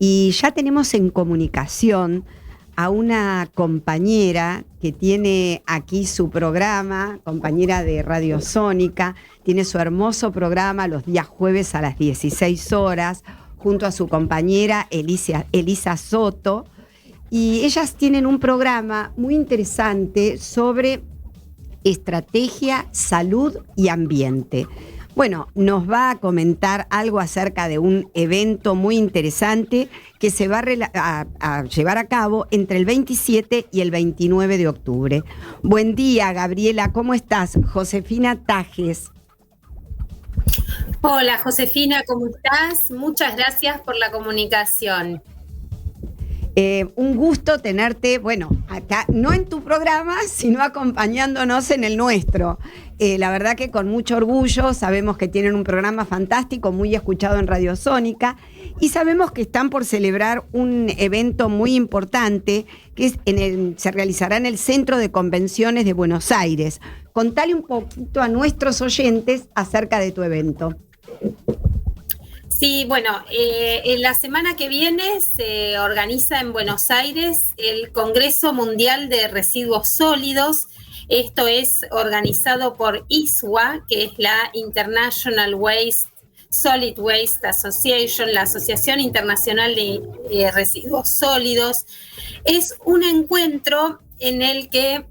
Y ya tenemos en comunicación a una compañera que tiene aquí su programa, compañera de Radio Sónica, tiene su hermoso programa los días jueves a las 16 horas, junto a su compañera Elisa Soto, y ellas tienen un programa muy interesante sobre estrategia, salud y ambiente. Bueno, nos va a algo acerca de un evento muy interesante que se va a llevar a cabo entre el 27 y el 29 de octubre. Buen día, Gabriela, ¿cómo estás? Josefina Tajes. Hola, Josefina, ¿cómo estás? Muchas gracias por la comunicación. Un gusto tenerte, bueno, acá, no en tu programa, sino acompañándonos en el nuestro. La verdad que con mucho orgullo, sabemos que tienen un programa fantástico, muy escuchado en Radio Sónica, y sabemos que están por celebrar un evento muy importante que se realizará en el Centro de Convenciones de Buenos Aires. Contale un poquito a nuestros oyentes acerca de tu evento. Sí, bueno, la semana que viene se organiza en Buenos Aires el Congreso Mundial de Residuos Sólidos. Esto es organizado por ISWA, que es la International Solid Waste Association, la Asociación Internacional de Residuos Sólidos. Es un encuentro en el que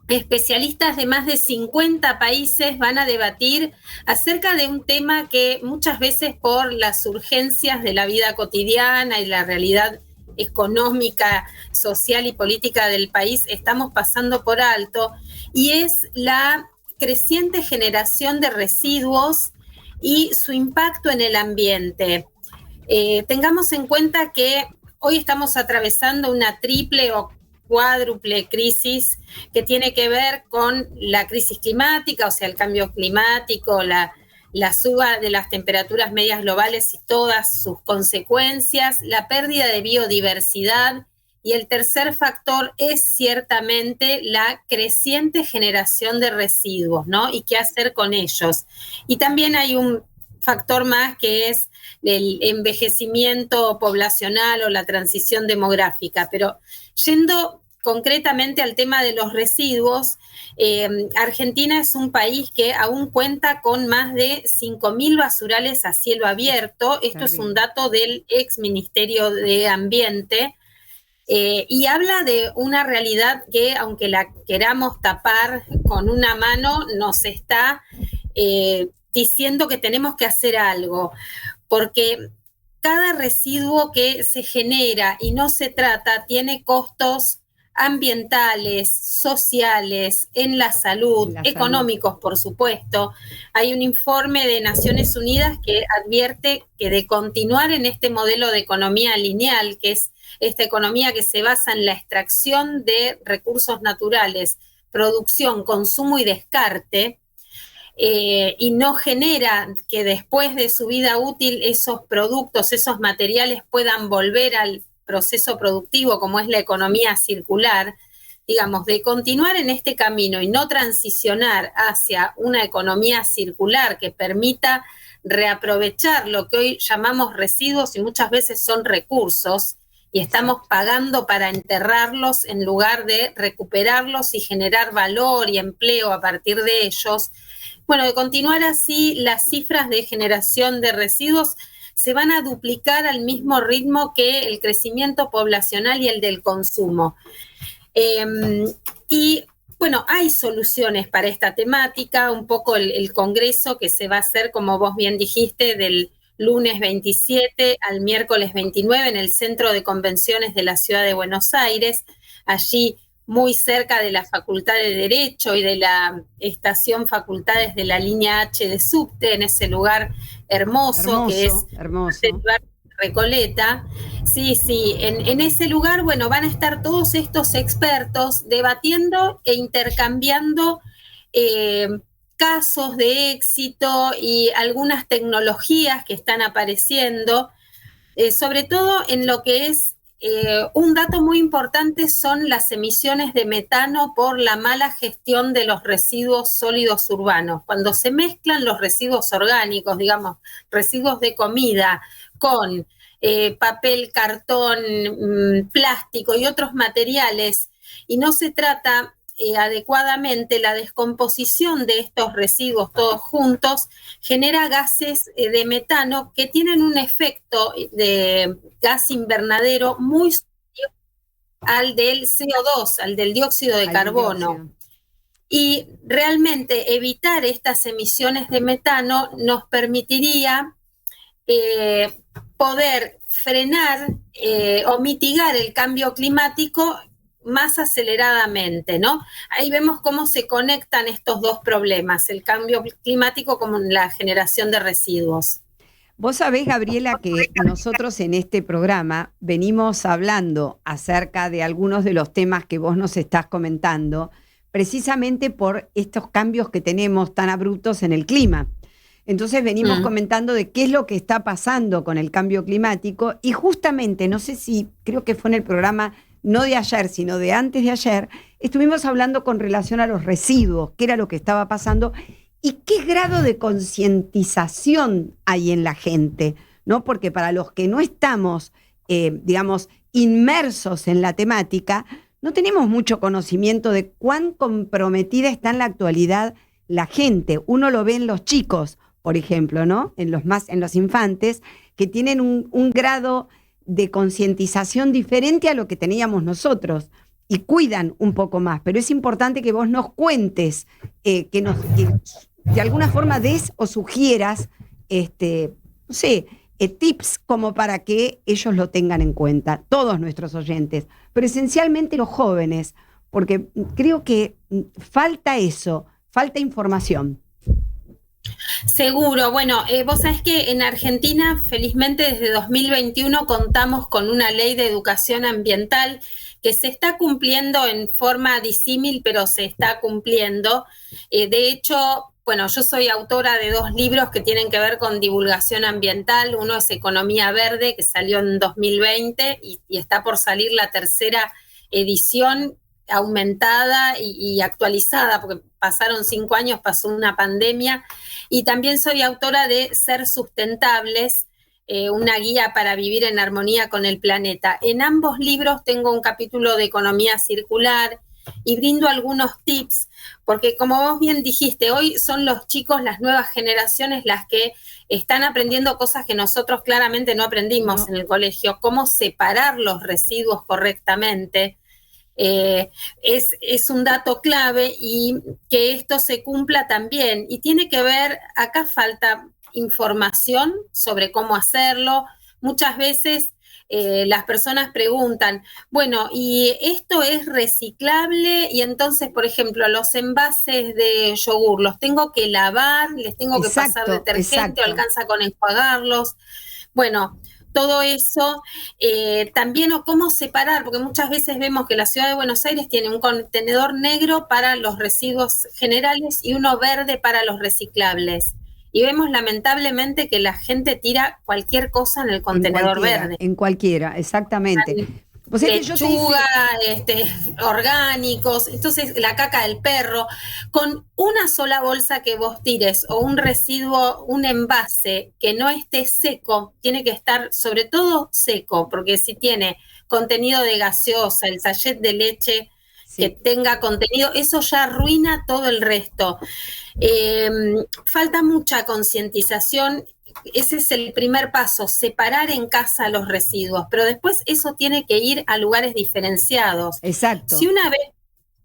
especialistas de más de 50 países van a debatir acerca de un tema que muchas veces por las urgencias de la vida cotidiana y la realidad económica, social y política del país estamos pasando por alto, y es la creciente generación de residuos y su impacto en el ambiente. Tengamos en cuenta que hoy estamos atravesando una triple o cuádruple crisis que tiene que ver con la crisis climática, o sea, el cambio climático, la suba de las temperaturas medias globales y todas sus consecuencias, la pérdida de biodiversidad, y el tercer factor es ciertamente la creciente generación de residuos, ¿no? Y qué hacer con ellos. Y también hay un factor más que es el envejecimiento poblacional o la transición demográfica. Pero yendo concretamente al tema de los residuos, Argentina es un país que aún cuenta con más de 5.000 basurales a cielo abierto. Esto es un dato del ex Ministerio de Ambiente, y habla de una realidad que, aunque la queramos tapar con una mano, nos está diciendo que tenemos que hacer algo, porque cada residuo que se genera y no se trata tiene costos ambientales, sociales, en la salud, económicos, por supuesto. Hay un informe de Naciones Unidas que advierte que de continuar en este modelo de economía lineal, que es esta economía que se basa en la extracción de recursos naturales, producción, consumo y descarte, y no genera que después de su vida útil esos productos, esos materiales puedan volver al proceso productivo, como es la economía circular, digamos, de continuar en este camino y no transicionar hacia una economía circular que permita reaprovechar lo que hoy llamamos residuos y muchas veces son recursos, y estamos pagando para enterrarlos en lugar de recuperarlos y generar valor y empleo a partir de ellos. Bueno, de continuar así, las cifras de generación de residuos se van a duplicar al mismo ritmo que el crecimiento poblacional y el del consumo. Y bueno, hay soluciones para esta temática. Un poco el congreso que se va a hacer, como vos bien dijiste, del lunes 27 al miércoles 29 en el Centro de Convenciones de la Ciudad de Buenos Aires, allí muy cerca de la Facultad de Derecho y de la estación Facultades de la línea H de subte, en ese lugar hermoso que es el lugar Recoleta. Sí, en ese lugar, bueno, van a estar todos estos expertos debatiendo e intercambiando casos de éxito y algunas tecnologías que están apareciendo, sobre todo en lo que es un dato muy importante son las emisiones de metano por la mala gestión de los residuos sólidos urbanos. Cuando se mezclan los residuos orgánicos, digamos, residuos de comida, con papel, cartón, plástico y otros materiales, y no se trata adecuadamente, la descomposición de estos residuos todos juntos genera gases de metano que tienen un efecto de gas invernadero muy superior al del CO2, al del dióxido de carbono. Y realmente evitar estas emisiones de metano nos permitiría poder frenar o mitigar el cambio climático más aceleradamente, ¿no? Ahí vemos cómo se conectan estos dos problemas, el cambio climático con la generación de residuos. Vos sabés, Gabriela, que nosotros en este programa venimos hablando acerca de algunos de los temas que vos nos estás comentando, precisamente por estos cambios que tenemos tan abruptos en el clima. Entonces venimos comentando de qué es lo que está pasando con el cambio climático, y justamente, no sé si, creo que fue en el programa no de ayer, sino de antes de ayer, estuvimos hablando con relación a los residuos, qué era lo que estaba pasando y qué grado de concientización hay en la gente, ¿no? Porque para los que no estamos, digamos, inmersos en la temática, no tenemos mucho conocimiento de cuán comprometida está en la actualidad la gente. Uno lo ve en los chicos, por ejemplo, ¿no? En los infantes, que tienen un grado de concientización diferente a lo que teníamos nosotros y cuidan un poco más, pero es importante que vos nos cuentes, que de alguna forma des o sugieras, no sé, tips como para que ellos lo tengan en cuenta, todos nuestros oyentes, pero esencialmente los jóvenes, porque creo que falta eso, falta información. Seguro. Bueno, vos sabés que en Argentina, felizmente desde 2021 contamos con una ley de educación ambiental que se está cumpliendo en forma disímil, pero se está cumpliendo. De hecho, bueno, yo soy autora de 2 libros que tienen que ver con divulgación ambiental. Uno es Economía Verde, que salió en 2020 y está por salir la 3ª edición, aumentada y actualizada, porque pasaron 5 años, pasó una pandemia. Y también soy autora de Ser Sustentables, una guía para vivir en armonía con el planeta. En ambos libros tengo un capítulo de economía circular y brindo algunos tips, porque como vos bien dijiste, hoy son los chicos, las nuevas generaciones, las que están aprendiendo cosas que nosotros claramente no aprendimos en el colegio, cómo separar los residuos correctamente. Es un dato clave, y que esto se cumpla también. Y tiene que ver, acá falta información sobre cómo hacerlo. Muchas veces las personas preguntan, bueno, ¿y esto es reciclable? Y entonces, por ejemplo, los envases de yogur, ¿los tengo que lavar? ¿Les tengo que pasar detergente? ¿O alcanza con enjuagarlos? Bueno, todo eso, también, o cómo separar, porque muchas veces vemos que la ciudad de Buenos Aires tiene un contenedor negro para los residuos generales y uno verde para los reciclables. Y vemos lamentablemente que la gente tira cualquier cosa en el contenedor verde. En cualquiera, exactamente. O sea, lechuga, orgánicos, entonces la caca del perro. Con una sola bolsa que vos tires o un residuo, un envase que no esté seco, tiene que estar sobre todo seco, porque si tiene contenido de gaseosa, el sachet de leche que tenga contenido, eso ya arruina todo el resto. Falta mucha concientización. Ese es el primer paso, separar en casa los residuos, pero después eso tiene que ir a lugares diferenciados. Exacto. Si una vez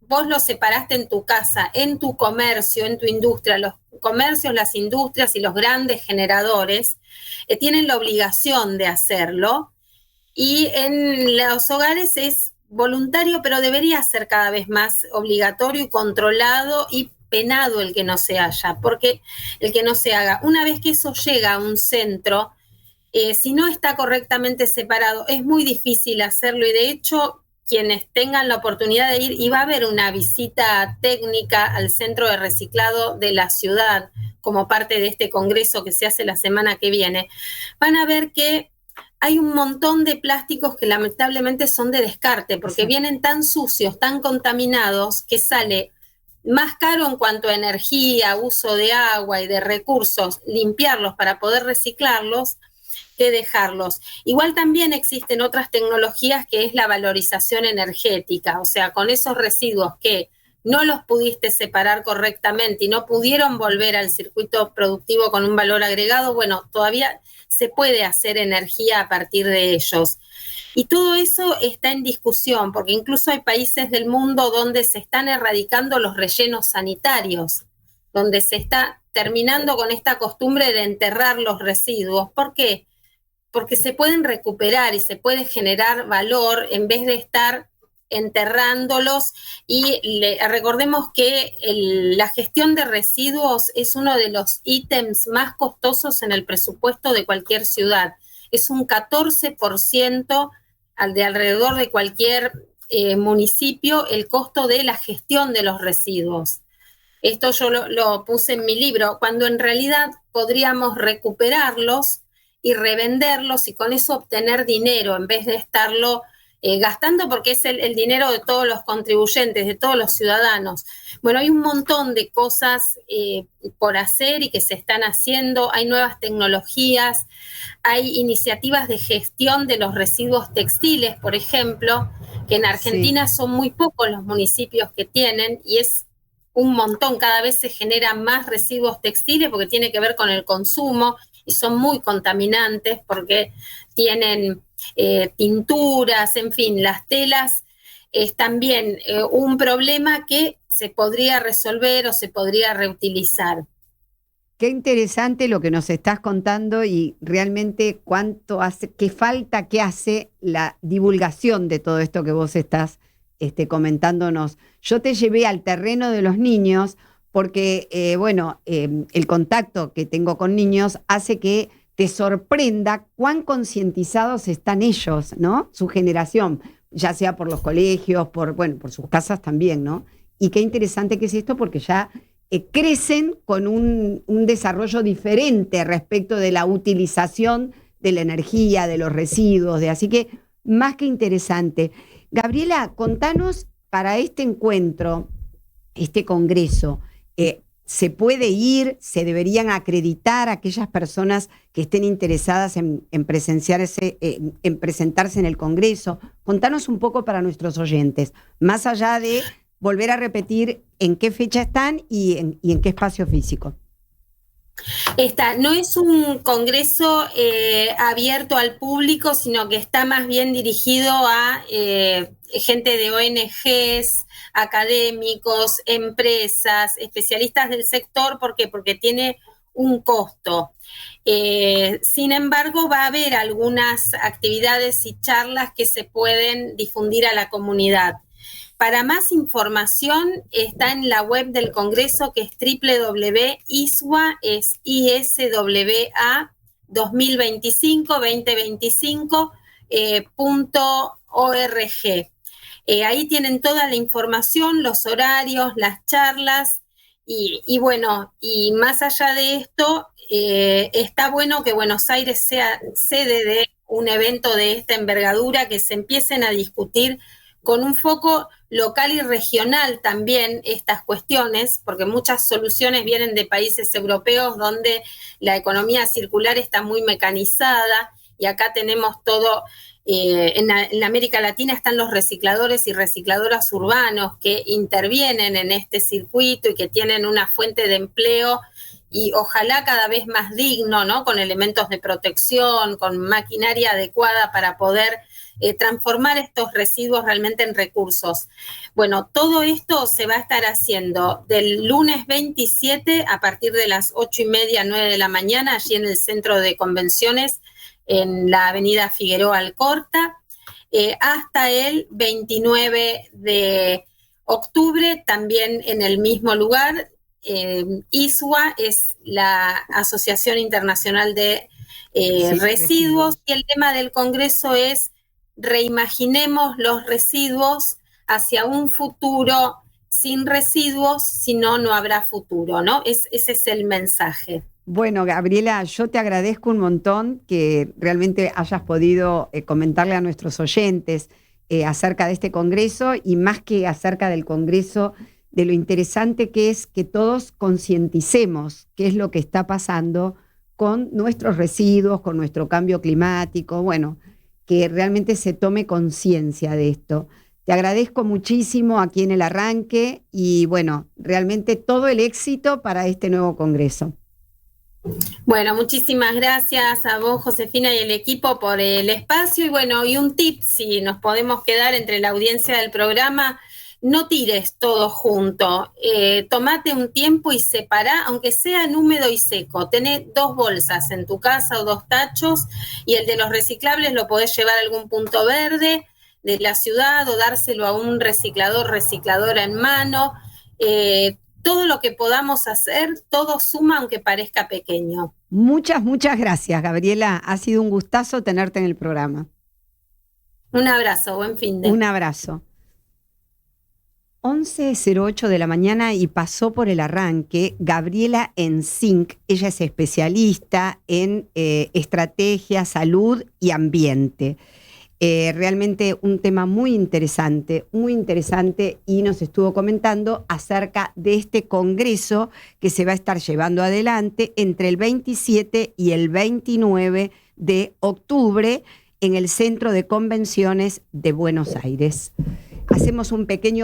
vos los separaste en tu casa, en tu comercio, en tu industria, los comercios, las industrias y los grandes generadores tienen la obligación de hacerlo, y en los hogares es voluntario, pero debería ser cada vez más obligatorio y controlado y penado el que no se haya, porque el que no se haga, una vez que eso llega a un centro, si no está correctamente separado, es muy difícil hacerlo, y de hecho, quienes tengan la oportunidad de ir, y va a haber una visita técnica al centro de reciclado de la ciudad, como parte de este congreso que se hace la semana que viene, van a ver que hay un montón de plásticos que lamentablemente son de descarte, porque vienen tan sucios, tan contaminados, que sale más caro en cuanto a energía, uso de agua y de recursos, limpiarlos para poder reciclarlos, que dejarlos. Igual también existen otras tecnologías que es la valorización energética, o sea, con esos residuos que no los pudiste separar correctamente y no pudieron volver al circuito productivo con un valor agregado, bueno, todavía se puede hacer energía a partir de ellos. Y todo eso está en discusión, porque incluso hay países del mundo donde se están erradicando los rellenos sanitarios, donde se está terminando con esta costumbre de enterrar los residuos. ¿Por qué? Porque se pueden recuperar y se puede generar valor en vez de estar enterrándolos. Y recordemos que la gestión de residuos es uno de los ítems más costosos en el presupuesto de cualquier ciudad. Es un 14% de alrededor de cualquier municipio el costo de la gestión de los residuos. Esto yo lo puse en mi libro, cuando en realidad podríamos recuperarlos y revenderlos y con eso obtener dinero en vez de estarlo gastando, porque es el dinero de todos los contribuyentes, de todos los ciudadanos. Bueno, hay un montón de cosas por hacer y que se están haciendo, hay nuevas tecnologías, hay iniciativas de gestión de los residuos textiles, por ejemplo, que en Argentina sí, son muy pocos los municipios que tienen y es un montón, cada vez se generan más residuos textiles porque tiene que ver con el consumo y son muy contaminantes porque tienen tinturas, en fin, las telas es también un problema que se podría resolver o se podría reutilizar. Qué interesante lo que nos estás contando y realmente cuánto hace, qué falta que hace la divulgación de todo esto que vos estás comentándonos. Yo te llevé al terreno de los niños porque, el contacto que tengo con niños hace que te sorprenda cuán concientizados están ellos, ¿no? Su generación, ya sea por los colegios, por sus casas también, ¿no? Y qué interesante que es esto porque ya crecen con un desarrollo diferente respecto de la utilización de la energía, de los residuos, así que más que interesante. Gabriela, contanos para este encuentro, este congreso, ¿se puede ir? ¿Se deberían acreditar a aquellas personas que estén interesadas en presentarse en el congreso? Contanos un poco para nuestros oyentes, más allá de volver a repetir en qué fecha están y en qué espacio físico. No es un congreso abierto al público, sino que está más bien dirigido a gente de ONGs, académicos, empresas, especialistas del sector. ¿Por qué? Porque tiene un costo. Sin embargo, va a haber algunas actividades y charlas que se pueden difundir a la comunidad. Para más información está en la web del Congreso, que es www.iswa.2025.org. Ahí tienen toda la información, los horarios, las charlas y más allá de esto, está bueno que Buenos Aires sea sede de un evento de esta envergadura, que se empiecen a discutir con un foco local y regional también estas cuestiones, porque muchas soluciones vienen de países europeos donde la economía circular está muy mecanizada y acá tenemos todo. En América Latina están los recicladores y recicladoras urbanos que intervienen en este circuito y que tienen una fuente de empleo y ojalá cada vez más digno, ¿no? Con elementos de protección, con maquinaria adecuada para poder transformar estos residuos realmente en recursos. Bueno, todo esto se va a estar haciendo del lunes 27 a partir de las 8:30, 9 de la mañana, allí en el Centro de Convenciones, en la avenida Figueroa Alcorta, hasta el 29 de octubre, también en el mismo lugar. ISWA es la Asociación Internacional de Residuos, y el tema del congreso es reimaginemos los residuos hacia un futuro sin residuos, si no, no habrá futuro, ¿no? Ese es el mensaje. Bueno, Gabriela, yo te agradezco un montón que realmente hayas podido comentarle a nuestros oyentes acerca de este congreso y más que acerca del congreso, de lo interesante que es que todos concienticemos qué es lo que está pasando con nuestros residuos, con nuestro cambio climático, bueno, que realmente se tome conciencia de esto. Te agradezco muchísimo aquí en el arranque y bueno, realmente todo el éxito para este nuevo congreso. Bueno, muchísimas gracias a vos, Josefina, y el equipo por el espacio. Y bueno, y un tip, si nos podemos quedar entre la audiencia del programa, no tires todo junto. Tomate un tiempo y separá, aunque sea en húmedo y seco. Tenés 2 bolsas en tu casa o 2 tachos, y el de los reciclables lo podés llevar a algún punto verde de la ciudad o dárselo a un recicladora en mano. Todo lo que podamos hacer, todo suma aunque parezca pequeño. Muchas gracias, Gabriela. Ha sido un gustazo tenerte en el programa. Un abrazo, buen fin de. Un abrazo. 11:08 de la mañana y pasó por el arranque Gabriela Enzink. Ella es especialista en estrategia, salud y ambiente. Realmente un tema muy interesante y nos estuvo comentando acerca de este congreso que se va a estar llevando adelante entre el 27 y el 29 de octubre en el Centro de Convenciones de Buenos Aires. Hacemos un pequeño